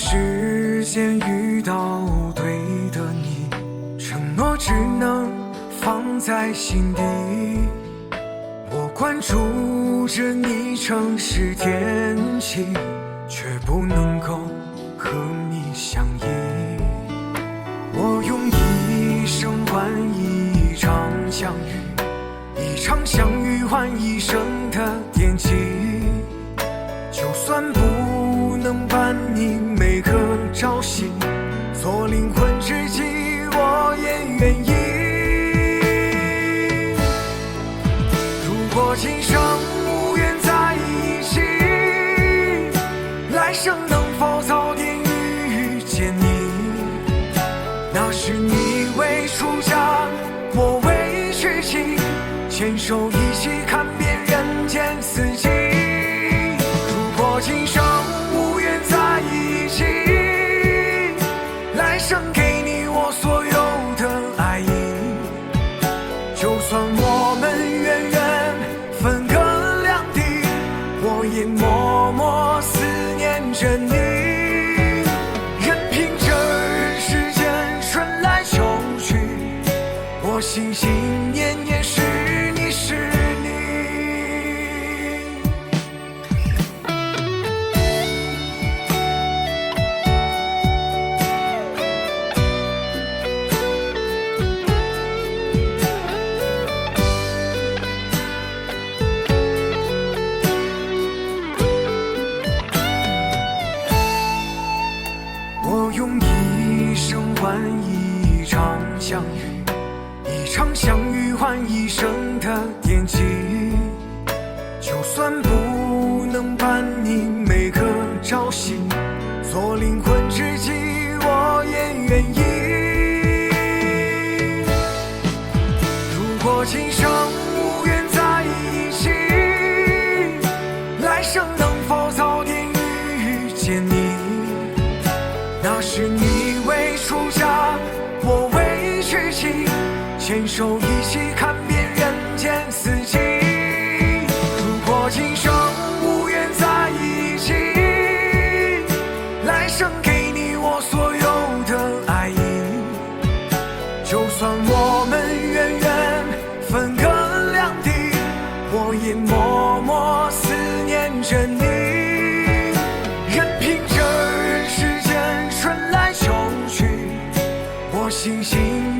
时间遇到对的你，承诺只能放在心底。我关注着你城市天气，却不能够和你相依。我用一生换一场相遇，一场相遇换一生的惦记。就算不能伴你每个朝夕，做灵魂知己我也愿意。如果今生无缘在一起，来生能否早点遇见你？那时你为出嫁，我为娶妻，牵手一起看遍人间四季。今生无缘在一起，来生给你我所有的爱意。就算我们远远分隔两地，我也默默思念着你。任凭这人世间春来秋去，我心心念念是你是你。我用一生换一场相遇，一场相遇换一生的惦记。就算不能伴你每个朝夕，做灵魂知己我也愿意。如果今生无缘在一起，来生能否早点遇见你？那时你为出嫁，我为娶妻，牵手一起看遍人间四季。如果今生无缘在一起，来生给你我所有的爱意。就算我们远远分隔两地，我也默默思念着你。任凭这人世间春来秋去，我心心